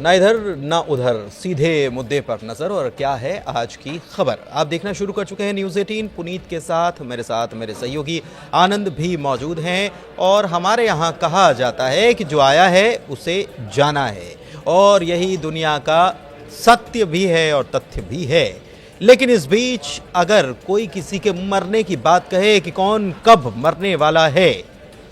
ना इधर ना उधर, सीधे मुद्दे पर नजर। और क्या है आज की खबर, आप देखना शुरू कर चुके हैं न्यूज़ 18 पुनीत के साथ मेरे सहयोगी आनंद भी मौजूद हैं। और हमारे यहाँ कहा जाता है कि जो आया है उसे जाना है, और यही दुनिया का सत्य भी है और तथ्य भी है। लेकिन इस बीच अगर कोई किसी के मरने की बात कहे कि कौन कब मरने वाला है,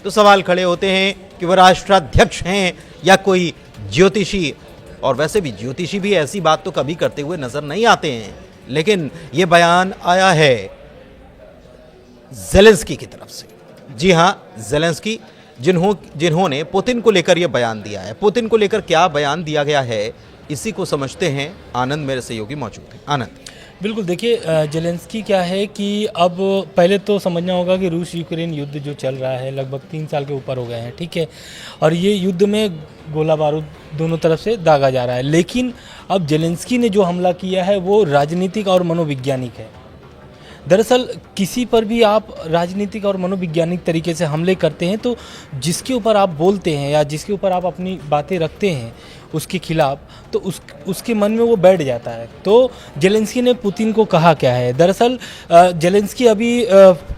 तो सवाल खड़े होते हैं कि वह राष्ट्राध्यक्ष हैं या कोई ज्योतिषी। और वैसे भी ज्योतिषी भी ऐसी बात तो कभी करते हुए नजर नहीं आते हैं, लेकिन यह बयान आया है ज़ेलेंस्की की तरफ से। जी हां, ज़ेलेंस्की जिन्होंने पुतिन को लेकर यह बयान दिया है। पुतिन को लेकर क्या बयान दिया गया है, इसी को समझते हैं। आनंद मेरे सहयोगी मौजूद हैं। आनंद। बिल्कुल, देखिए ज़ेलेंस्की क्या है कि अब पहले तो समझना होगा कि रूस यूक्रेन युद्ध जो चल रहा है लगभग 3 साल के ऊपर हो गए हैं, ठीक है। और ये युद्ध में गोला बारूद दोनों तरफ से दागा जा रहा है। लेकिन अब ज़ेलेंस्की ने जो हमला किया है वो राजनीतिक और मनोवैज्ञानिक है। दरअसल किसी पर भी आप राजनीतिक और मनोवैज्ञानिक तरीके से हमले करते हैं तो जिसके ऊपर आप बोलते हैं या जिसके ऊपर आप अपनी बातें रखते हैं उसके खिलाफ, तो उसके मन में वो बैठ जाता है। तो ज़ेलेंस्की ने पुतिन को कहा क्या है, दरअसल ज़ेलेंस्की अभी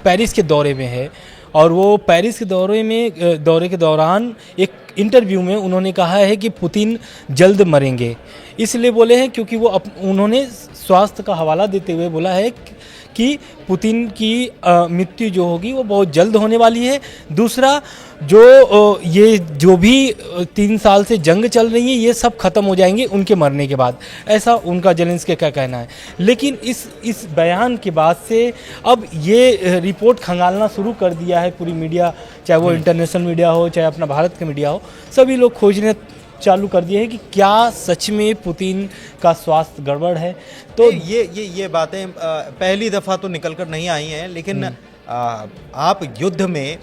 पेरिस के दौरे में है, और वो पेरिस के दौरे के दौरान एक इंटरव्यू में उन्होंने कहा है कि पुतिन जल्द मरेंगे। इसलिए बोले हैं क्योंकि उन्होंने स्वास्थ्य का हवाला देते हुए बोला है कि पुतिन की मृत्यु जो होगी वो बहुत जल्द होने वाली है। दूसरा, ये जो भी 3 साल से जंग चल रही है ये सब खत्म हो जाएंगे उनके मरने के बाद, ऐसा उनका ज़ेलेंस्की का कहना है। लेकिन इस बयान के बाद से अब ये रिपोर्ट खंगालना शुरू कर दिया है पूरी मीडिया, चाहे वो इंटरनेशनल मीडिया हो चाहे अपना भारत का मीडिया हो, सभी लोग खोजने चालू कर दिए हैं कि क्या सच में पुतिन का स्वास्थ्य गड़बड़ है। तो ये बातें पहली दफ़ा तो निकल कर नहीं आई हैं, लेकिन आप युद्ध में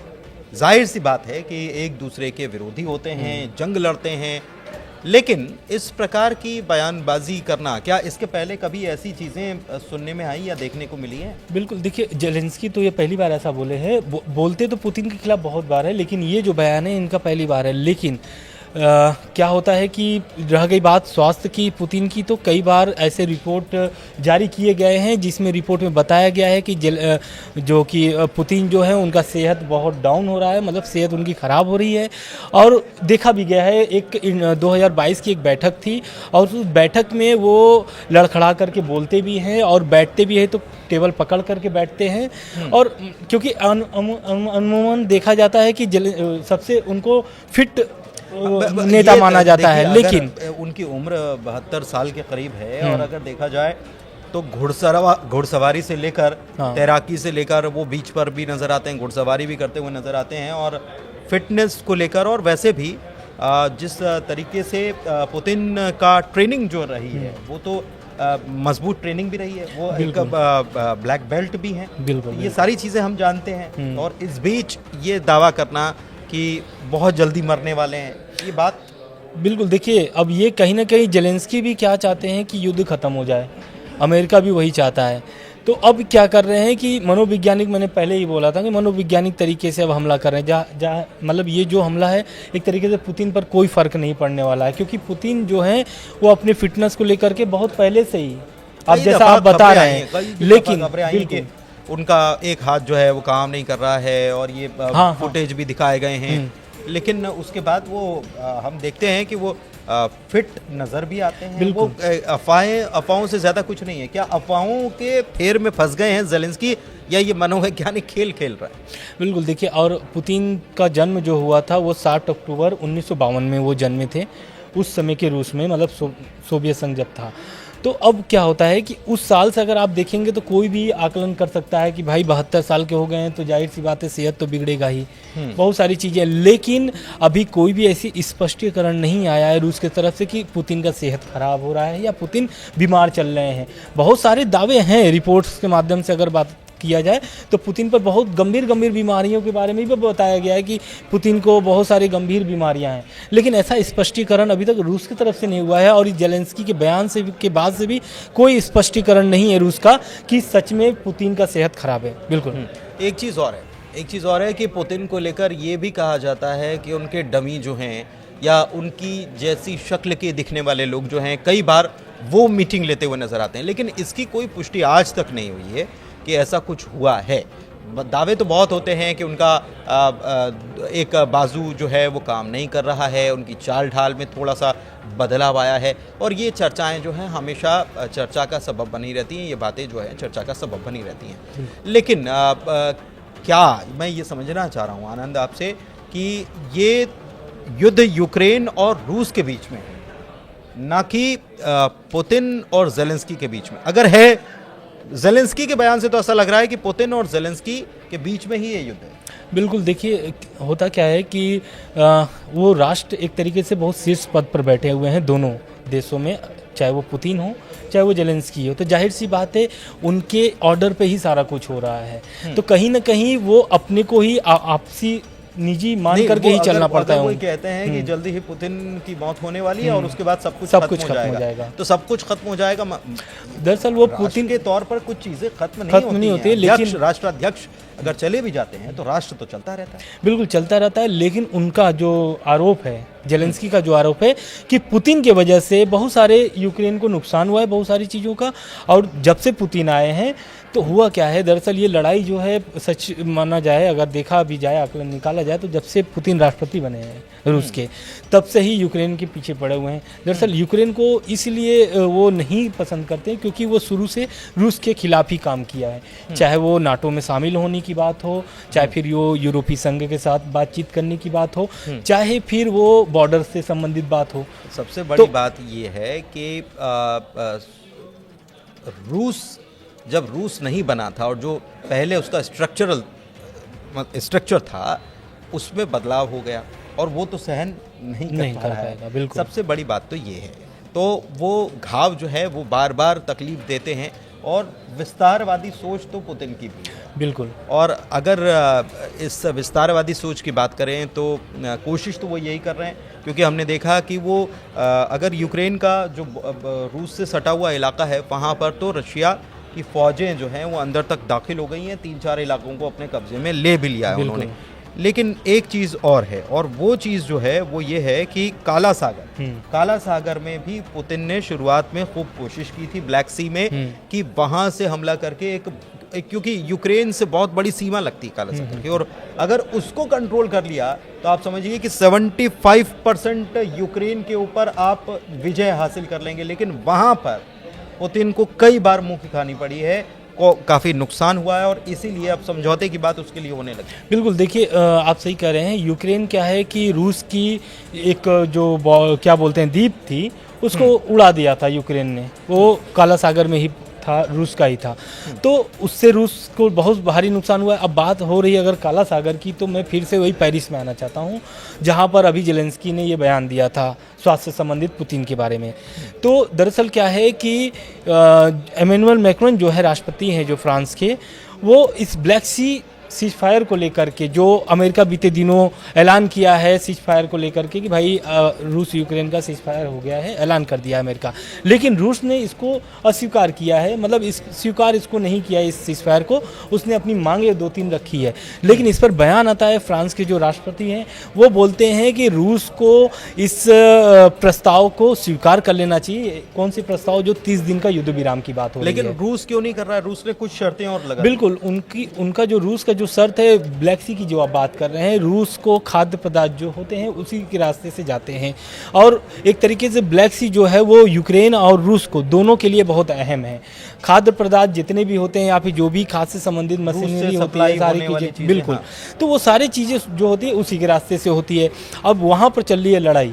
जाहिर सी बात है कि एक दूसरे के विरोधी होते हैं, जंग लड़ते हैं, लेकिन इस प्रकार की बयानबाजी करना, क्या इसके पहले कभी ऐसी चीज़ें सुनने में आई या देखने को मिली हैं? बिल्कुल, देखिए ज़ेलेंस्की तो ये पहली बार ऐसा बोले हैं। बोलते तो पुतिन के खिलाफ बहुत बार है, लेकिन ये जो बयान है इनका पहली बार है। लेकिन क्या होता है कि रह गई बात स्वास्थ्य की, पुतिन की, तो कई बार ऐसे रिपोर्ट जारी किए गए हैं जिसमें रिपोर्ट में बताया गया है कि जो कि पुतिन जो है उनका सेहत बहुत डाउन हो रहा है, मतलब सेहत उनकी ख़राब हो रही है। और देखा भी गया है, 2022 की एक बैठक थी और उस बैठक में वो लड़खड़ा करके बोलते भी हैं और बैठते भी हैं तो टेबल पकड़ करके बैठते हैं। और क्योंकि अमूमन देखा जाता है कि सबसे उनको फिट नेता माना जाता है, लेकिन उनकी उम्र 72 साल के करीब है। और अगर देखा जाए तो घुड़सवारी से लेकर तैराकी से लेकर वो बीच पर भी नजर आते हैं, घुड़सवारी भी करते हुए नजर आते हैं। और फिटनेस को लेकर और वैसे भी जिस तरीके से पुतिन का ट्रेनिंग जो रही है वो तो मजबूत ट्रेनिंग भी रही है, वो एक ब्लैक बेल्ट भी हैं। ये सारी चीज़ें हम जानते हैं। और इस बीच ये दावा करना कि बहुत जल्दी मरने वाले हैं, ये बात बिल्कुल, देखिए अब ये कहीं ना कहीं ज़ेलेंस्की भी क्या चाहते हैं कि युद्ध खत्म हो जाए, अमेरिका भी वही चाहता है। तो अब क्या कर रहे हैं कि मनोवैज्ञानिक, मैंने पहले ही बोला था कि मनोवैज्ञानिक तरीके से अब हमला कर रहे हैं। जहाँ मतलब ये जो हमला है एक तरीके से पुतिन पर कोई फ़र्क नहीं पड़ने वाला है, क्योंकि पुतिन जो है वो अपने फिटनेस को लेकर के बहुत पहले से ही, अब जैसा आप बता रहे हैं, लेकिन उनका एक हाथ जो है वो काम नहीं कर रहा है और ये फुटेज भी दिखाए गए हैं। लेकिन उसके बाद वो हम देखते हैं कि वो फिट नज़र भी आते हैं। वो अफवाहों से ज़्यादा कुछ नहीं है। क्या अफवाहों के फेर में फंस गए हैं ज़ेलेंस्की, या ये मनोवैज्ञानिक खेल खेल रहा है? बिल्कुल, देखिए और पुतिन का जन्म जो हुआ था वो 7 अक्टूबर 1952 में वो जन्मे थे, उस समय के रूस में, मतलब सोवियत संघ जब था। तो अब क्या होता है कि उस साल से अगर आप देखेंगे तो कोई भी आकलन कर सकता है कि भाई 72 साल के हो गए हैं तो जाहिर सी बात है सेहत तो बिगड़ेगा ही, बहुत सारी चीज़ें। लेकिन अभी कोई भी ऐसी स्पष्टीकरण नहीं आया है रूस की तरफ से कि पुतिन का सेहत खराब हो रहा है या पुतिन बीमार चल रहे हैं। बहुत सारे दावे हैं, रिपोर्ट्स के माध्यम से अगर बात किया जाए तो पुतिन पर बहुत गंभीर बीमारियों के बारे में भी बताया गया है कि पुतिन को बहुत सारी गंभीर बीमारियां हैं, लेकिन ऐसा स्पष्टीकरण अभी तक रूस की तरफ से नहीं हुआ है। और ज़ेलेंस्की के बयान से के बाद से भी कोई स्पष्टीकरण नहीं है रूस का कि सच में पुतिन का सेहत खराब है। बिल्कुल। एक चीज़ और है कि पुतिन को लेकर ये भी कहा जाता है कि उनके डमी जो हैं या उनकी जैसी शक्ल के दिखने वाले लोग जो हैं कई बार वो मीटिंग लेते हुए नजर आते हैं, लेकिन इसकी कोई पुष्टि आज तक नहीं हुई है कि ऐसा कुछ हुआ है। दावे तो बहुत होते हैं कि उनका एक बाजू जो है वो काम नहीं कर रहा है, उनकी चाल ढाल में थोड़ा सा बदलाव आया है, और ये चर्चाएं जो हैं हमेशा चर्चा का सबब बनी रहती हैं, ये बातें जो है चर्चा का सबब बनी रहती हैं। लेकिन क्या मैं ये समझना चाह रहा हूँ आनंद आपसे कि ये युद्ध यूक्रेन और रूस के बीच में है, ना कि पुतिन और जेलेंस्की के बीच में। अगर है, जेलेंस्की के बयान से तो ऐसा लग रहा है कि पुतिन और जेलेंस्की के बीच में ही ये युद्ध है। बिल्कुल, देखिए होता क्या है कि वो राष्ट्र एक तरीके से बहुत शीर्ष पद पर बैठे हुए हैं दोनों देशों में, चाहे वो पुतिन हो चाहे वो जेलेंस्की हो, तो जाहिर सी बात है उनके ऑर्डर पे ही सारा कुछ हो रहा है। तो कहीं ना कहीं वो अपने को ही आपसी निजी मान करके ही चलना पड़ता है। कोई कहते हैं कि जल्दी ही पुतिन की मौत होने वाली है और उसके बाद सब कुछ खत्म हो जाएगा, तो सब कुछ खत्म हो जाएगा। दरअसल वो पुतिन के तौर पर कुछ चीजें खत्म नहीं होती, लेकिन राष्ट्राध्यक्ष अगर चले भी जाते हैं तो राष्ट्र तो चलता रहता है। बिल्कुल चलता रहता है, लेकिन उनका जो आरोप है, जेलेंस्की का जो आरोप है कि पुतिन की वजह से बहुत सारे यूक्रेन को नुकसान हुआ है, बहुत सारी चीज़ों का। और जब से पुतिन आए हैं तो हुआ क्या है, दरअसल ये लड़ाई जो है सच माना जाए, अगर देखा भी जाए, आकलन निकाला जाए, तो जब से पुतिन राष्ट्रपति बने हैं रूस के, तब से ही यूक्रेन के पीछे पड़े हुए हैं। दरअसल यूक्रेन को इसलिए वो नहीं पसंद करते क्योंकि वो शुरू से रूस के खिलाफ ही काम किया है, चाहे वो नाटो में शामिल होने की बात हो, चाहे फिर वो यूरोपीय संघ के साथ बातचीत करने की बात हो, चाहे फिर वो बॉर्डर से संबंधित बात हो। सबसे बड़ी बात ये है कि जब रूस नहीं बना था और जो पहले उसका स्ट्रक्चर था उसमें बदलाव हो गया और वो तो सहन नहीं कर पाएगा। बिल्कुल, सबसे बड़ी बात तो ये है। तो वो घाव जो है वो बार बार तकलीफ देते हैं, और विस्तारवादी सोच तो पुतिन की भी है। बिल्कुल, और अगर इस विस्तारवादी सोच की बात करें तो कोशिश तो वो यही कर रहे हैं, क्योंकि हमने देखा कि वो अगर यूक्रेन का जो रूस से सटा हुआ इलाका है वहाँ पर तो रशिया की फौजें जो हैं वो अंदर तक दाखिल हो गई हैं, 3-4 इलाकों को अपने कब्जे में ले भी लिया है उन्होंने। लेकिन एक चीज़ और है, और वो चीज़ जो है वो ये है कि काला सागर में भी पुतिन ने शुरुआत में खूब कोशिश की थी, ब्लैक सी में, कि वहाँ से हमला करके क्योंकि यूक्रेन से बहुत बड़ी सीमा लगती है काला सागर की, और अगर उसको कंट्रोल कर लिया तो आप समझिए कि 75% यूक्रेन के ऊपर आप विजय हासिल कर लेंगे। लेकिन वहाँ पर पुतिन को कई बार मुंह की खानी पड़ी है, को काफ़ी नुकसान हुआ है, और इसीलिए अब समझौते की बात उसके लिए होने लगी। बिल्कुल, देखिए आप सही कह रहे हैं। यूक्रेन क्या है कि रूस की एक जो क्या बोलते हैं द्वीप थी, उसको उड़ा दिया था यूक्रेन ने, वो काला सागर में ही था, रूस का ही था, तो उससे रूस को बहुत भारी नुकसान हुआ है। अब बात हो रही है अगर काला सागर की, तो मैं फिर से वही पेरिस में आना चाहता हूँ, जहाँ पर अभी जेलेंस्की ने ये बयान दिया था स्वास्थ्य से संबंधित पुतिन के बारे में। तो दरअसल क्या है कि एमेनुअल मैक्रोन जो है राष्ट्रपति हैं जो फ्रांस के, वो इस ब्लैक सी सीज फायर को लेकर के, जो अमेरिका बीते दिनों ऐलान किया है सीज फायर को लेकर के कि भाई रूस यूक्रेन का सीज फायर हो गया है, ऐलान कर दिया है अमेरिका, लेकिन रूस ने इसको अस्वीकार किया है, मतलब स्वीकार इसको नहीं किया इस सीज फायर को, उसने अपनी मांगे 2-3 रखी है। लेकिन इस पर बयान आता है फ्रांस के जो राष्ट्रपति हैं, वो बोलते हैं कि रूस को इस प्रस्ताव को स्वीकार कर लेना चाहिए। कौन सी प्रस्ताव? जो 30 दिन का युद्ध विराम की बात हो रही है। लेकिन रूस क्यों नहीं कर रहा है? रूस ने कुछ शर्तें और लगा। बिल्कुल, उनका जो रूस का जो शर्त है, ब्लैक सी की जो आप बात कर रहे हैं, रूस को खाद्य पदार्थ जो होते हैं उसी के रास्ते से जाते हैं, और एक तरीके से ब्लैक सी जो है वो यूक्रेन और रूस को दोनों के लिए बहुत अहम है। खाद्य पदार्थ जितने भी होते हैं या फिर जो भी खाद्य से संबंधित मशीनरी होती है, सारी चीज़ें, बिल्कुल, तो वो सारी चीज़ें जो होती है उसी के रास्ते से होती है। अब वहाँ पर चल रही है लड़ाई,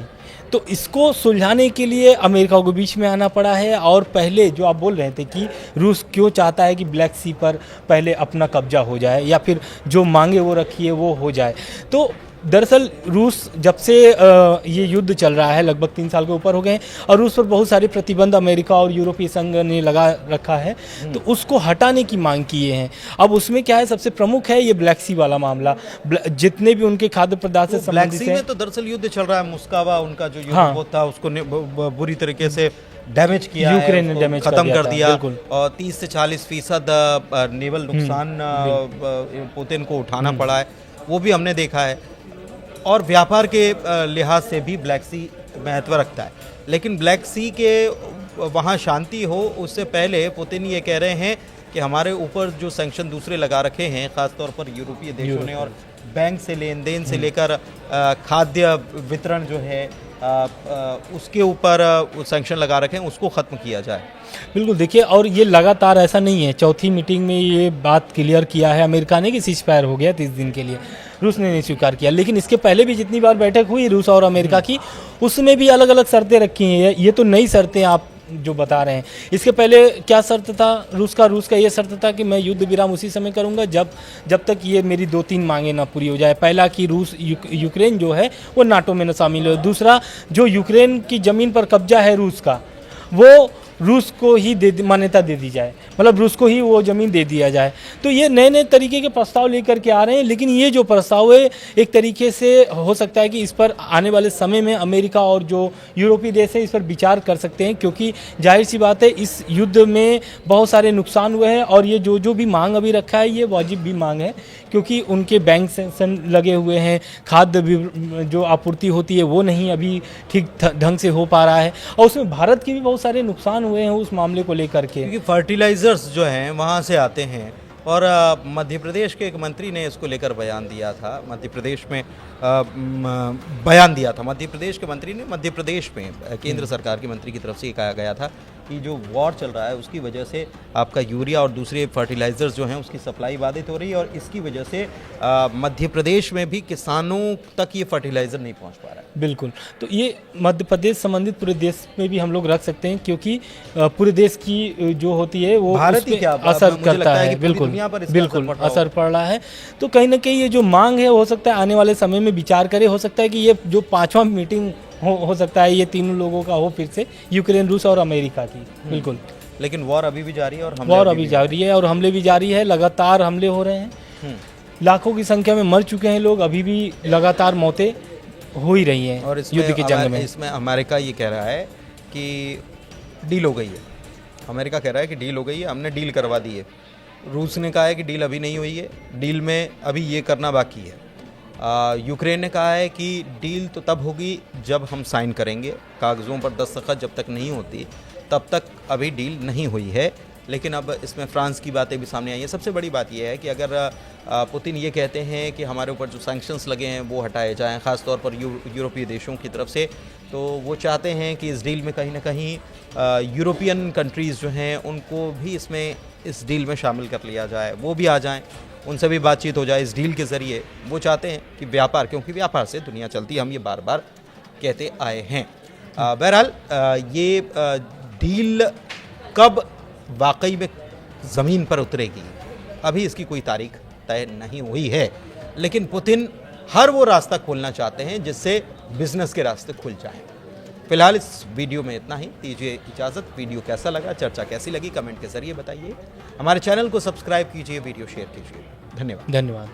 तो इसको सुलझाने के लिए अमेरिका को बीच में आना पड़ा है। और पहले जो आप बोल रहे थे कि रूस क्यों चाहता है कि ब्लैक सी पर पहले अपना कब्जा हो जाए या फिर जो मांगे वो रखी है वो हो जाए, तो दरअसल रूस जब से ये युद्ध चल रहा है लगभग 3 साल के ऊपर हो गए, और रूस पर बहुत सारे प्रतिबंध अमेरिका और यूरोपीय संघ ने लगा रखा है, तो उसको हटाने की मांग किए हैं। अब उसमें क्या है, सबसे प्रमुख है ये ब्लैक सी वाला मामला, जितने भी उनके खाद्य पदार्थ से संबंधित है। तो दरअसल युद्ध चल रहा है, मुस्कावा उनका जो युद्ध था उसको बुरी तरीके से डैमेज किया, यूक्रेन ने डैमेज खत्म कर दिया, और 30 से 40% नेवल नुकसान पुतिन को उठाना पड़ा है, वो भी हमने देखा है। और व्यापार के लिहाज से भी ब्लैक सी महत्व रखता है, लेकिन ब्लैक सी के वहाँ शांति हो उससे पहले पुतिन ये कह रहे हैं कि हमारे ऊपर जो सैंक्शन दूसरे लगा रखे हैं, ख़ासतौर पर यूरोपीय देशों ने, और बैंक से लेन देन से लेकर खाद्य वितरण जो है उसके ऊपर सैंक्शन लगा रखे हैं, उसको ख़त्म किया जाए। बिल्कुल, देखिए, और ये लगातार ऐसा नहीं है, चौथी मीटिंग में ये बात क्लियर किया है अमेरिका ने कि सीज फायर हो गया 30 दिन के लिए, रूस ने नहीं स्वीकार किया। लेकिन इसके पहले भी जितनी बार बैठक हुई रूस और अमेरिका की, उसमें भी अलग अलग शर्तें रखी हैं। ये तो नई शर्तें आप जो बता रहे हैं। इसके पहले क्या शर्त था रूस का ये शर्त था कि मैं युद्ध विराम उसी समय करूंगा जब तक ये मेरी 2-3 मांगे ना पूरी हो जाए। पहला कि रूस यूक्रेन जो है वो नाटो में न शामिल हो। दूसरा, जो यूक्रेन की ज़मीन पर कब्जा है रूस का, वो रूस को ही मान्यता दे दी जाए, मतलब रूस को ही वो ज़मीन दे दिया जाए। तो ये नए नए तरीके के प्रस्ताव लेकर के आ रहे हैं, लेकिन ये जो प्रस्ताव है एक तरीके से हो सकता है कि इस पर आने वाले समय में अमेरिका और जो यूरोपीय देश है इस पर विचार कर सकते हैं, क्योंकि जाहिर सी बात है इस युद्ध में बहुत सारे नुकसान हुए हैं और ये जो भी मांग अभी रखा है ये वाजिब भी मांग है, क्योंकि उनके बैंक सैंक्शन लगे हुए हैं, खाद्य जो आपूर्ति होती है वो नहीं अभी ठीक ढंग से हो पा रहा है, और उसमें भारत के भी बहुत सारे नुकसान हुए हैं उस मामले को लेकर के, क्योंकि फर्टिलाइजर्स जो हैं वहाँ से आते हैं। और मध्य प्रदेश के एक मंत्री ने इसको लेकर बयान दिया था, मध्य प्रदेश में बयान दिया था, मध्य प्रदेश के मंत्री ने मध्य प्रदेश में केंद्र सरकार के मंत्री की तरफ से कहा गया था कि जो वॉर चल रहा है उसकी वजह से आपका यूरिया और दूसरे फर्टिलाइजर्स जो हैं उसकी सप्लाई बाधित हो रही है, और इसकी वजह से मध्य प्रदेश में भी किसानों तक ये फर्टिलाइज़र नहीं पहुंच पा रहा है। बिल्कुल, तो ये मध्य प्रदेश संबंधित पूरे देश में भी हम लोग रख सकते हैं, क्योंकि पूरे देश की जो होती है वो भारत ही क्या असर करता है। बिल्कुल असर पड़ रहा है। तो कहीं ना कहीं ये जो मांग है हो सकता है आने वाले समय में विचार करे, हो सकता है कि ये जो 5वां मीटिंग हो सकता है ये तीनों लोगों का हो फिर से, यूक्रेन, रूस और अमेरिका की। बिल्कुल, लेकिन वॉर अभी भी जारी है और वॉर अभी जारी है और हमले भी जारी है, लगातार हमले हो रहे हैं, लाखों की संख्या में मर चुके हैं लोग, अभी भी लगातार मौतें हो ही रही हैं और युद्ध की जंग में। इसमें अमेरिका ये कह रहा है कि डील हो गई है, अमेरिका कह रहा है कि डील हो गई है, हमने डील करवा दी है। रूस ने कहा है कि डील अभी नहीं हुई है, डील में अभी ये करना बाकी है। यूक्रेन ने कहा है कि डील तो तब होगी जब हम साइन करेंगे, कागज़ों पर दस्तखत जब तक नहीं होती तब तक अभी डील नहीं हुई है। लेकिन अब इसमें फ्रांस की बातें भी सामने आई हैं। सबसे बड़ी बात यह है कि अगर पुतिन ये कहते हैं कि हमारे ऊपर जो सैंक्शंस लगे हैं वो हटाए जाएं, ख़ास तौर पर यूरोपीय देशों की तरफ से, तो वो चाहते हैं कि इस डील में कहीं ना कहीं यूरोपियन कंट्रीज़ जो हैं उनको भी इसमें इस डील में शामिल कर लिया जाए, वो भी आ जाएं, उनसे भी बातचीत हो जाए इस डील के ज़रिए। वो चाहते हैं कि व्यापार, क्योंकि व्यापार से दुनिया चलती है, हम ये बार बार कहते आए हैं। बहरहाल ये डील कब वाकई में ज़मीन पर उतरेगी अभी इसकी कोई तारीख तय नहीं हुई है, लेकिन पुतिन हर वो रास्ता खोलना चाहते हैं जिससे बिजनेस के रास्ते खुल जाएं। फिलहाल इस वीडियो में इतना ही, दीजिए इजाज़त। वीडियो कैसा लगा, चर्चा कैसी लगी, कमेंट के ज़रिए बताइए। हमारे चैनल को सब्सक्राइब कीजिए, वीडियो शेयर कीजिए। धन्यवाद।